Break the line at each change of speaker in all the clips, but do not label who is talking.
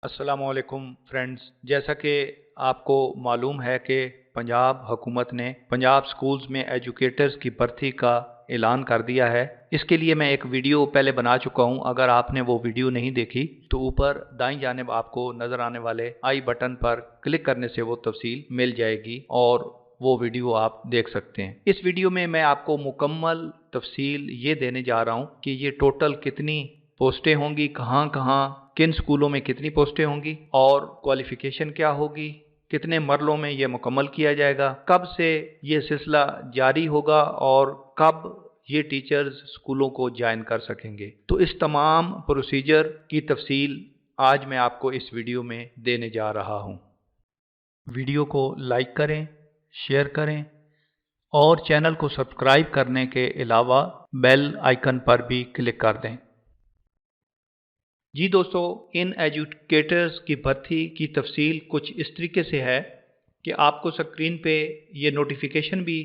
अस्सलाम वालेकुम फ्रेंड्स, जैसा कि आपको मालूम है कि पंजाब हुकूमत ने पंजाब स्कूल्स में एजुकेटर्स की भर्ती का ऐलान कर दिया है। इसके लिए मैं एक वीडियो पहले बना चुका हूं। अगर आपने वो वीडियो नहीं देखी तो ऊपर दाईं जानिब आपको नज़र आने वाले आई बटन पर क्लिक करने से वो तफसील मिल जाएगी और वो वीडियो आप देख सकते हैं। इस वीडियो में मैं आपको मुकम्मल तफसील ये देने जा रहा हूं कि ये टोटल कितनी पोस्टें होंगी, कहाँ कहाँ किन स्कूलों में कितनी पोस्टें होंगी और क्वालिफिकेशन क्या होगी, कितने मरलों में यह मुकम्मल किया जाएगा, कब से ये सिलसिला जारी होगा और कब ये टीचर्स स्कूलों को ज्वाइन कर सकेंगे। तो इस तमाम प्रोसीजर की तफसील आज मैं आपको इस वीडियो में देने जा रहा हूं। वीडियो को लाइक करें, शेयर करें और चैनल को सब्सक्राइब करने के अलावा बेल आइकन पर भी क्लिक कर दें। जी दोस्तों, इन एजुकेटर्स की भर्ती की तफसील कुछ इस तरीके से है कि आपको स्क्रीन पे ये नोटिफिकेशन भी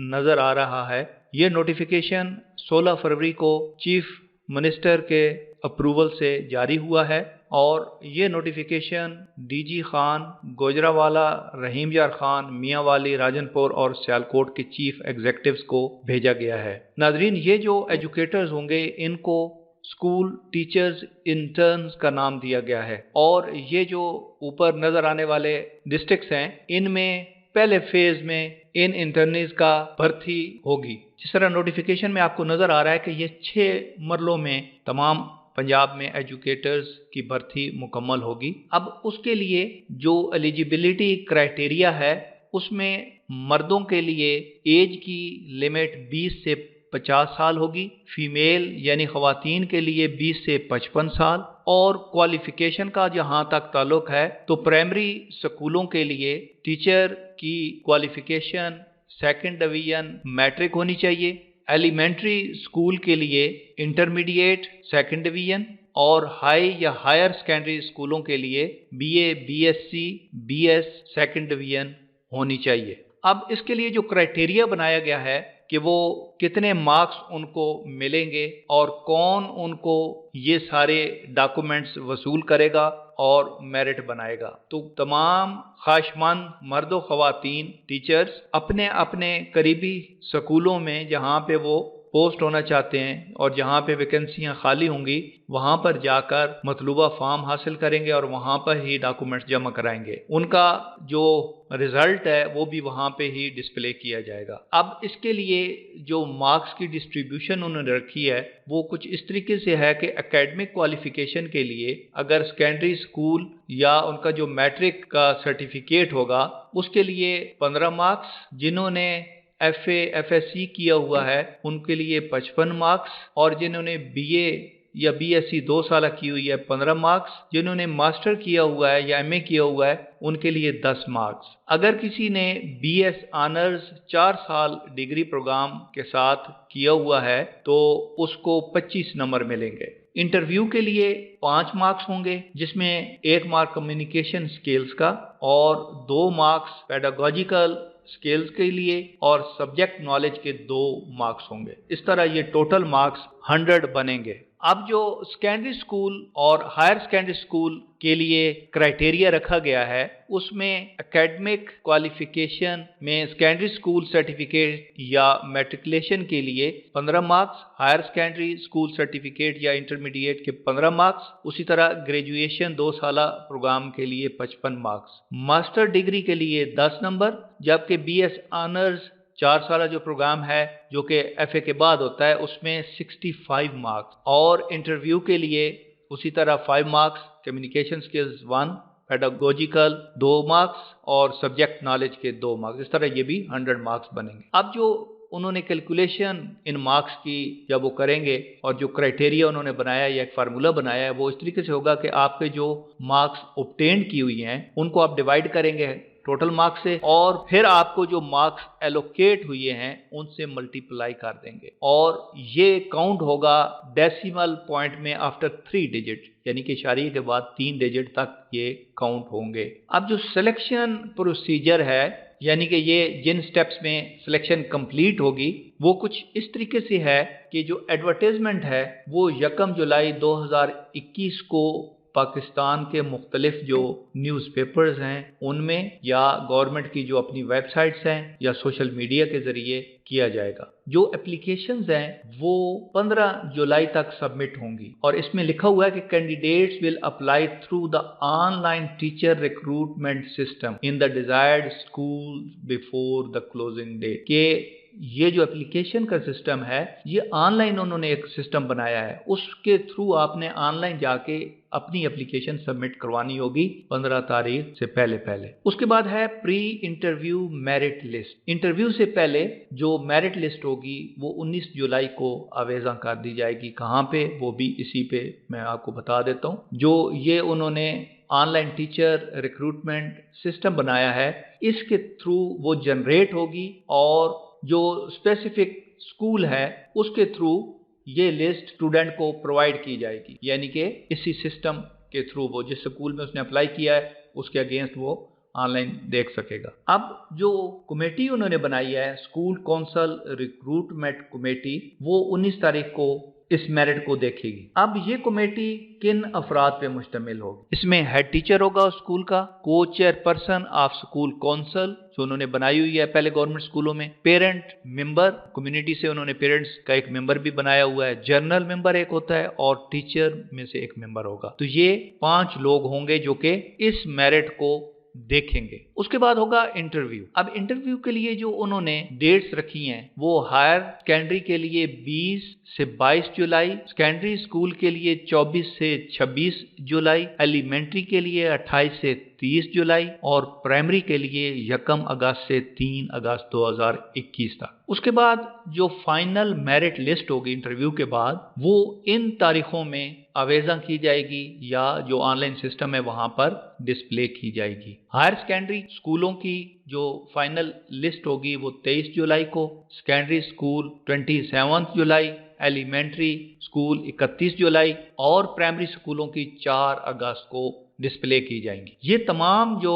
नज़र आ रहा है। ये नोटिफिकेशन 16 फरवरी को चीफ मिनिस्टर के अप्रूवल से जारी हुआ है और ये नोटिफिकेशन डीजी खान, गोजरावाला, रहीम यार खान, मियांवाली, राजनपुर और सियालकोट के चीफ एग्जीक्यूटिव्स को भेजा गया है। नाजरीन, ये जो एजुकेटर्स होंगे इनको स्कूल टीचर्स इंटर्न्स का नाम दिया गया है और ये जो ऊपर नजर आने वाले डिस्ट्रिक्ट्स हैं इनमें पहले फेज में इन इंटर्नीज का भर्ती होगी। जिस तरह नोटिफिकेशन में आपको नजर आ रहा है कि ये 6 मरलों में तमाम पंजाब में एजुकेटर्स की भर्ती मुकम्मल होगी। अब उसके लिए जो एलिजिबिलिटी क्राइटेरिया है उसमें मर्दों के लिए एज की लिमिट 20 से 50 साल होगी, फीमेल यानी खवातीन के लिए 20 से 55 साल और क्वालिफिकेशन का जहां तक ताल्लुक है तो प्राइमरी स्कूलों के लिए टीचर की क्वालिफिकेशन सेकंड डिवीजन मैट्रिक होनी चाहिए, एलिमेंट्री स्कूल के लिए इंटरमीडिएट सेकंड डिवीजन और हाई या हायर सेकेंडरी स्कूलों के लिए BA, BSc, BS second division होनी चाहिए। अब इसके लिए जो क्राइटेरिया बनाया गया है कि वो कितने मार्क्स उनको मिलेंगे और कौन उनको ये सारे डॉक्यूमेंट्स वसूल करेगा और मेरिट बनाएगा। तो तमाम ख्वाहिशमंद मर्द ख़वातीन टीचर्स अपने अपने करीबी स्कूलों में जहाँ पे वो पोस्ट होना चाहते हैं और जहाँ पे वैकेंसियाँ खाली होंगी वहाँ पर जाकर मतलूबा फॉर्म हासिल करेंगे और वहाँ पर ही डॉक्यूमेंट्स जमा कराएंगे। उनका जो रिजल्ट है वो भी वहाँ पे ही डिस्प्ले किया जाएगा। अब इसके लिए जो मार्क्स की डिस्ट्रीब्यूशन उन्होंने रखी है वो कुछ इस तरीके से है कि एकेडमिक क्वालिफिकेशन के लिए अगर सेकेंडरी स्कूल या उनका जो मैट्रिक का सर्टिफिकेट होगा उसके लिए 15 मार्क्स, जिन्होंने एफए एफएससी किया हुआ है उनके लिए 55 मार्क्स और जिन्होंने बीए या बीएससी 2 साल की हुई है 15 मार्क्स, जिन्होंने मास्टर किया हुआ है या एमए किया हुआ है उनके लिए 10 मार्क्स। अगर किसी ने बीएस ऑनर्स 4 साल डिग्री प्रोग्राम के साथ किया हुआ है तो उसको 25 नंबर मिलेंगे। इंटरव्यू के लिए 5 मार्क्स होंगे जिसमें 1 मार्क कम्युनिकेशन स्किल्स का और 2 मार्क्स पेडागोजिकल स्किल्स के लिए और सब्जेक्ट नॉलेज के 2 मार्क्स होंगे। इस तरह ये टोटल मार्क्स 100 बनेंगे। अब जो सेकेंडरी स्कूल और हायर सेकेंडरी स्कूल के लिए क्राइटेरिया रखा गया है उसमें एकेडमिक क्वालिफिकेशन में सेकेंडरी स्कूल सर्टिफिकेट या मैट्रिकुलेशन के लिए 15 marks, higher secondary school certificate या इंटरमीडिएट के 15 मार्क्स, उसी तरह ग्रेजुएशन 2 साल प्रोग्राम के लिए 55 मार्क्स, मास्टर डिग्री के लिए 10 नंबर, जबकि बीएस ऑनर्स 4 साल जो प्रोग्राम है जो कि एफए के बाद होता है उसमें 65 मार्क्स और इंटरव्यू के लिए उसी तरह 5 marks, communication skills 1, pedagogical 2 marks और सब्जेक्ट नॉलेज के 2 मार्क्स। इस तरह ये भी 100 मार्क्स बनेंगे। अब जो उन्होंने कैलकुलेशन इन मार्क्स की जब वो करेंगे और जो क्राइटेरिया उन्होंने बनाया या एक फार्मूला बनाया है वो इस तरीके से होगा कि आपके जो मार्क्स ऑब्टेन की हुई हैं उनको आप डिवाइड करेंगे टोटल मार्क्स से और फिर आपको जो मार्क्स एलोकेट हुए हैं उनसे मल्टीप्लाई कर देंगे और ये काउंट होगा डेसिमल पॉइंट में आफ्टर 3 डिजिट, यानी कि इशारे के बाद 3 डिजिट तक ये काउंट होंगे। अब जो सिलेक्शन प्रोसीजर है یعنی کہ یہ جن سٹیپس میں سلیکشن کمپلیٹ ہوگی وہ کچھ اس طریقے سے ہے کہ جو ایڈورٹیزمنٹ ہے وہ 1 جولائی 2021 کو پاکستان کے مختلف جو نیوز پیپرز ہیں ان میں یا گورنمنٹ کی جو اپنی ویب سائٹس ہیں یا سوشل میڈیا کے ذریعے کیا جائے گا۔ جو اپلیکیشنز ہیں وہ 15 جولائی تک سبمٹ ہوں گی اور اس میں لکھا ہوا ہے کہ candidates will apply through the online teacher recruitment system in the desired school before the closing date, کہ یہ جو اپلیکیشن کا سسٹم ہے یہ آن لائن انہوں نے ایک سسٹم بنایا ہے، اس کے تھرو آپ نے آن لائن جا کے اپنی اپلیکیشن سبمٹ کروانی ہوگی 15 تاریخ سے پہلے۔ اس کے بعد ہے پری انٹرویو میرٹ لسٹ۔ انٹرویو سے پہلے جو میرٹ لسٹ ہوگی وہ 19 جولائی کو آویزاں کر دی جائے گی۔ کہاں پہ؟ وہ بھی اسی پہ میں آپ کو بتا دیتا ہوں۔ جو یہ انہوں نے on line teacher recruitment system بنایا ہے اس کے تھرو وہ جنریٹ ہوگی اور جو اسپیسیفک اسکول ہے اس کے تھرو یہ لسٹ اسٹوڈنٹ کو پرووائڈ کی جائے گی، یعنی کہ اسی سسٹم کے تھرو وہ جس اسکول میں اس نے اپلائی کیا ہے اس کے اگینسٹ وہ آن لائن دیکھ سکے گا۔ اب جو کمیٹی انہوں نے بنائی ہے اسکول کونسل ریکروٹمنٹ کمیٹی، وہ 19 تاریخ کو اس میرٹ کو دیکھے گی۔ اب یہ کمیٹی کن افراد پہ مشتمل ہوگی؟ اس میں ہیڈ ٹیچر ہوگا اسکول کا، کو chair person of school council جو انہوں نے بنائی ہوئی ہے پہلے گورنمنٹ اسکولوں میں، پیرنٹ ممبر، کمیونٹی سے انہوں نے پیرنٹس کا ایک ممبر بھی بنایا ہوا ہے، جرنل ممبر ایک ہوتا ہے اور ٹیچر میں سے ایک ممبر ہوگا۔ تو یہ 5 لوگ ہوں گے جو کہ اس میرٹ کو دیکھیں گے۔ اس کے بعد ہوگا انٹرویو۔ اب انٹرویو کے لیے جو انہوں نے ڈیٹس رکھی ہیں وہ ہائر سیکنڈری کے لیے 20 سے 22 جولائی، سیکنڈری اسکول کے لیے 24 سے 26 جولائی، ایلیمنٹری کے لیے 28 سے 30 جولائی اور پرائمری کے لیے 1 اگست سے 3 اگست 2021 تک۔ اس کے بعد جو فائنل میرٹ لسٹ ہوگی انٹرویو کے بعد وہ ان تاریخوں میں آویزاں کی جائے گی یا جو آن لائن سسٹم ہے وہاں پر ڈسپلے کی جائے گی۔ ہائر سیکنڈری اسکولوں کی جو فائنل لسٹ ہوگی وہ 23 جولائی کو، سیکنڈری اسکول 27 جولائی، ایلیمنٹری اسکول 31 جولائی اور پرائمری اسکولوں کی 4 اگست کو ڈسپلے کی جائیں گی۔ یہ تمام جو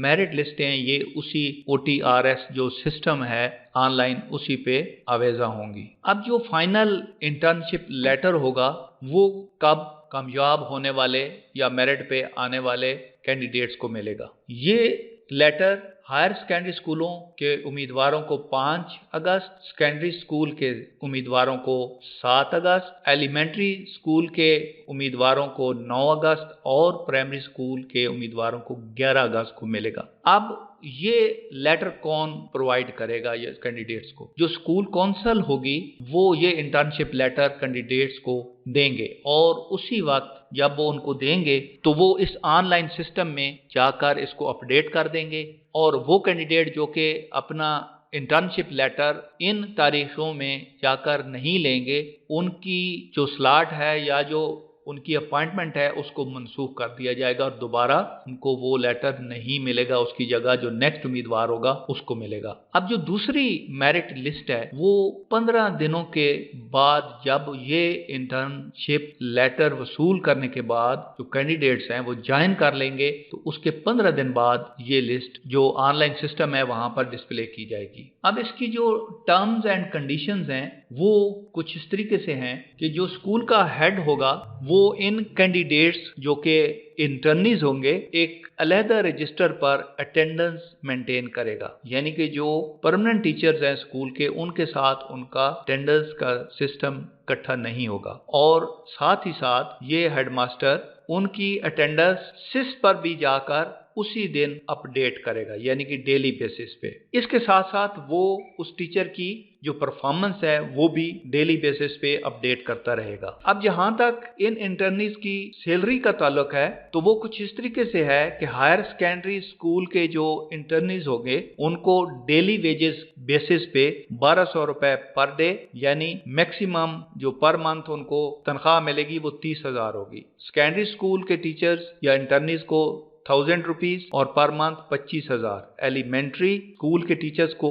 میرٹ لسٹیں ہیں یہ اسی OTRS جو سسٹم ہے آن لائن اسی پہ آویزاں ہوں گی۔ اب جو فائنل انٹرنشپ لیٹر ہوگا وہ کب کامیاب ہونے والے یا میرٹ پہ آنے والے کینڈیڈیٹس کو ملے گا؟ یہ لیٹر ہائر سیکنڈری اسکولوں کے امیدواروں کو 5 اگست، سیکنڈری اسکول کے امیدواروں کو 7 اگست، ایلیمنٹری اسکول کے امیدواروں کو 9 اگست اور پرائمری اسکول کے امیدواروں کو 11 اگست کو ملے گا۔ اب یہ لیٹر کون پرووائڈ کرے گا یہ کینڈیڈیٹس کو؟ جو اسکول کونسل ہوگی وہ یہ انٹرنشپ لیٹر کینڈیڈیٹس کو دیں گے اور اسی وقت جب وہ ان کو دیں گے تو وہ اس آن لائن سسٹم میں جا کر اس کو اپڈیٹ کر دیں گے اور وہ کینڈیڈیٹ جو کہ اپنا انٹرنشپ لیٹر ان تاریخوں میں جا کر نہیں لیں گے ان کی جو سلاٹ ہے یا جو ان کی اپوائنٹمنٹ ہے اس کو منسوخ کر دیا جائے گا اور دوبارہ ان کو وہ لیٹر نہیں ملے گا، اس کی جگہ جو نیکسٹ امیدوار ہوگا اس کو ملے گا۔ اب جو دوسری میرٹ لسٹ ہے وہ 15 دنوں کے بعد جب یہ انٹرنشپ لیٹر وصول کرنے کے بعد جو کینڈیڈیٹس ہیں وہ جوائن کر لیں گے تو اس کے 15 دن بعد یہ لسٹ جو آن لائن سسٹم ہے وہاں پر ڈسپلے کی جائے گی۔ اب اس کی جو ٹرمز اینڈ کنڈیشنز ہیں وہ کچھ اس طریقے سے ہیں کہ جو اسکول کا ہیڈ ہوگا وہ ان کینڈیڈیٹس جو کہ انٹرنیز ہوں گے ایک علیحدہ رجسٹر پر اٹینڈنس مینٹین کرے گا، یعنی کہ جو پرماننٹ ٹیچرز ہیں اسکول کے ان کے ساتھ ان کا اٹینڈنس کا سسٹم اکٹھا نہیں ہوگا اور ساتھ ہی ساتھ یہ ہیڈ ماسٹر ان کی اٹینڈنس سس پر بھی جا کر اسی دن اپڈیٹ کرے گا، یعنی کہ ڈیلی بیسس پہ۔ اس کے ساتھ ساتھ وہ اس ٹیچر کی جو پرفارمنس ہے وہ بھی ڈیلی بیسس پہ اپڈیٹ کرتا رہے گا۔ اب جہاں تک ان انٹرنیز کی سیلری کا تعلق ہے تو وہ کچھ اس طریقے سے ہے کہ ہائر سیکنڈری اسکول کے جو انٹرنیز ہوں گے ان کو ڈیلی ویجز بیسس پہ 1200 روپے پر ڈے، یعنی میکسیمم جو پر منتھ ان کو تنخواہ ملے گی وہ 30,000 ہوگی۔ سیکنڈری اسکول کے ٹیچرز یا انٹرنیز کو ₹1000 और पर मंथ 25,000। एलिमेंट्री स्कूल के टीचर्स को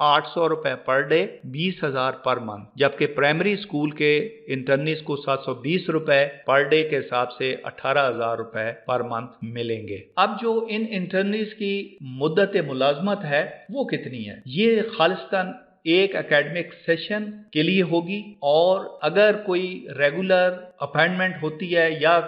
₹800 पर डे, 20,000 पर मंथ, जबकि प्राइमरी स्कूल के इंटर्नीस को ₹720 पर डे के हिसाब से ₹18,000 पर मंथ मिलेंगे। अब जो इन इंटर्नीस की मुद्दत मुलाजमत है वो कितनी है? ये खालिस्तान एक एकेडमिक सेशन के लिए होगी, और अगर कोई रेगुलर अपॉइंटमेंट होती है या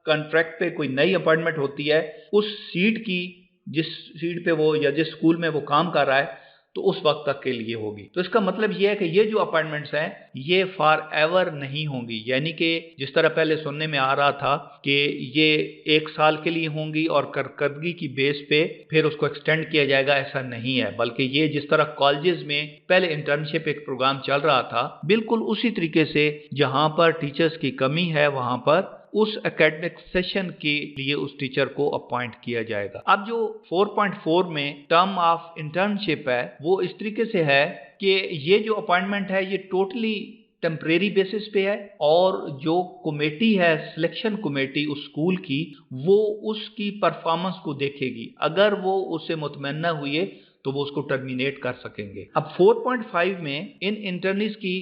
कॉन्ट्रैक्ट पे कोई नई अपॉइंटमेंट होती है, उस सीट की, जिस सीट पे वो या जिस स्कूल में वो काम कर रहा है, तो उस वक्त तक के लिए होगी। तो इसका मतलब ये है कि ये जो अपॉइंटमेंट्स हैं ये फॉर एवर नहीं होंगी, यानी कि जिस तरह पहले सुनने में आ रहा था कि ये 1 साल के लिए होंगी और कारकर्दगी की बेस पे फिर उसको एक्सटेंड किया जाएगा, ऐसा नहीं है। बल्कि ये जिस तरह कॉलेजेस में पहले इंटर्नशिप एक प्रोग्राम चल रहा था, बिल्कुल उसी तरीके से जहां पर टीचर्स की कमी है वहां पर उस एकेडमिक सेशन के लिए उस टीचर को अपॉइंट किया जाएगा। अब जो 4.4 में टर्म ऑफ इंटर्नशिप है वो इस तरीके से है कि ये जो अपॉइंटमेंट है ये टोटली टेम्परेरी बेसिस पे है, और जो कमेटी है, सिलेक्शन कमेटी उस स्कूल की, वो उसकी परफॉर्मेंस को देखेगी। अगर वो उससे मुतमन्ना हुए तो वो उसको टर्मिनेट कर सकेंगे। अब 4.5 में इन इंटर्नीज की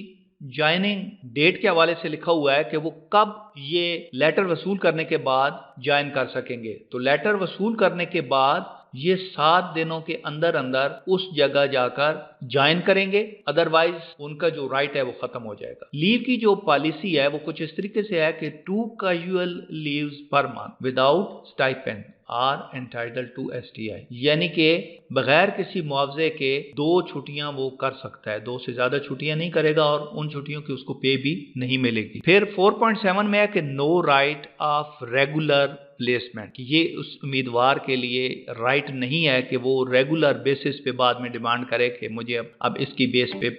ज्वाइनिंग डेट के हवाले से लिखा हुआ है कि वो कब ये लेटर वसूल करने के बाद ज्वाइन कर सकेंगे। तो लेटर वसूल करने के बाद ये 7 दिनों के अंदर अंदर उस जगह जाकर ज्वाइन करेंगे, अदरवाइज उनका जो राइट है वो खत्म हो जाएगा। लीव की जो पॉलिसी है वो कुछ इस तरीके से है कि 2 casual leaves per month without stipend are entitled to STI, यानी कि बगैर किसी मुआवजे के 2 छुट्टियां वो कर सकता है, 2 से ज्यादा छुट्टियां नहीं करेगा, और उन छुट्टियों की उसको पे भी नहीं मिलेगी। फिर 4.7 में है कि no right of regular placement, ये उस उम्मीदवार के लिए राइट नहीं है कि वो रेगुलर बेसिस पे बाद में डिमांड करे कि मुझे अब इसकी बेस पे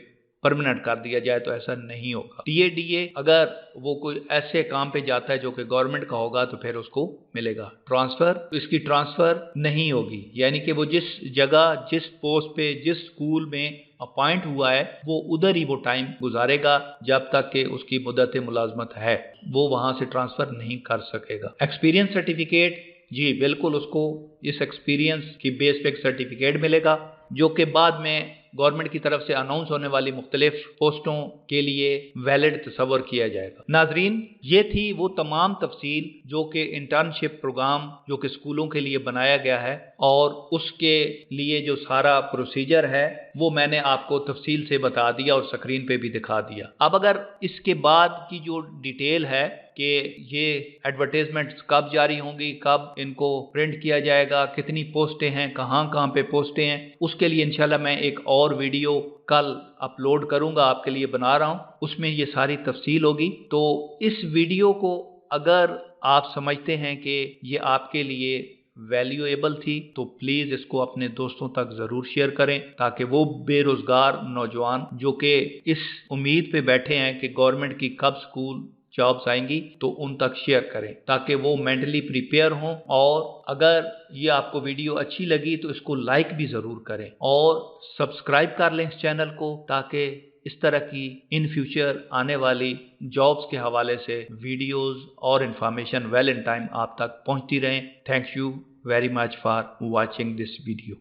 परमानेंट कर दिया जाए, तो ऐसा नहीं होगा। DA अगर वो कोई ऐसे काम पे जाता है जो कि गवर्नमेंट का होगा तो फिर उसको मिलेगा। ट्रांसफर, इसकी ट्रांसफर नहीं होगी, यानी कि वो जिस जगह, जिस पोस्ट पे, जिस स्कूल में अपॉइंट हुआ है वो उधर ही वो टाइम गुजारेगा जब तक कि उसकी मुद्दत मुलाजमत है, वो वहां से ट्रांसफर नहीं कर सकेगा। एक्सपीरियंस सर्टिफिकेट, जी बिल्कुल, उसको इस एक्सपीरियंस की बेस पे एक सर्टिफिकेट मिलेगा जो कि बाद में गवर्नमेंट की तरफ से अनाउंस होने वाली मुख्तलिफ पोस्टों के लिए वैलिड तस्वर किया जाएगा। नाजरीन, ये थी वो तमाम तफसील जो कि इंटर्नशिप प्रोग्राम जो कि स्कूलों के लिए बनाया गया है, और उसके लिए जो सारा प्रोसीजर है वो मैंने आपको तफसील से बता दिया और स्क्रीन पे भी दिखा दिया। अब अगर इसके बाद की जो डिटेल है कि ये एडवर्टाइजमेंट्स कब जारी होंगी, कब इनको प्रिंट किया जाएगा, कितनी पोस्टें हैं, कहाँ कहाँ पे पोस्टें हैं, उसके लिए इंशाल्लाह मैं एक और वीडियो कल अपलोड करूंगा, आपके लिए बना रहा हूं, उसमें ये सारी तफसील होगी। तो इस वीडियो को अगर आप समझते हैं कि ये आपके लिए वैल्यूएबल थी तो प्लीज इसको अपने दोस्तों तक जरूर शेयर करें, ताकि वो बेरोजगार नौजवान जो कि इस उम्मीद पे बैठे हैं कि गवर्नमेंट की कब स्कूल जॉब्स आएंगी, तो उन तक शेयर करें ताकि वो मेंटली प्रिपेयर हों। और अगर ये आपको वीडियो अच्छी लगी तो इसको लाइक भी जरूर करें और सब्सक्राइब कर लें इस चैनल को, ताकि इस तरह की इन फ्यूचर आने वाली जॉब्स के हवाले से वीडियोस और इंफॉर्मेशन वेल इन टाइम आप तक पहुंचती रहें। Thank you very much for watching this video.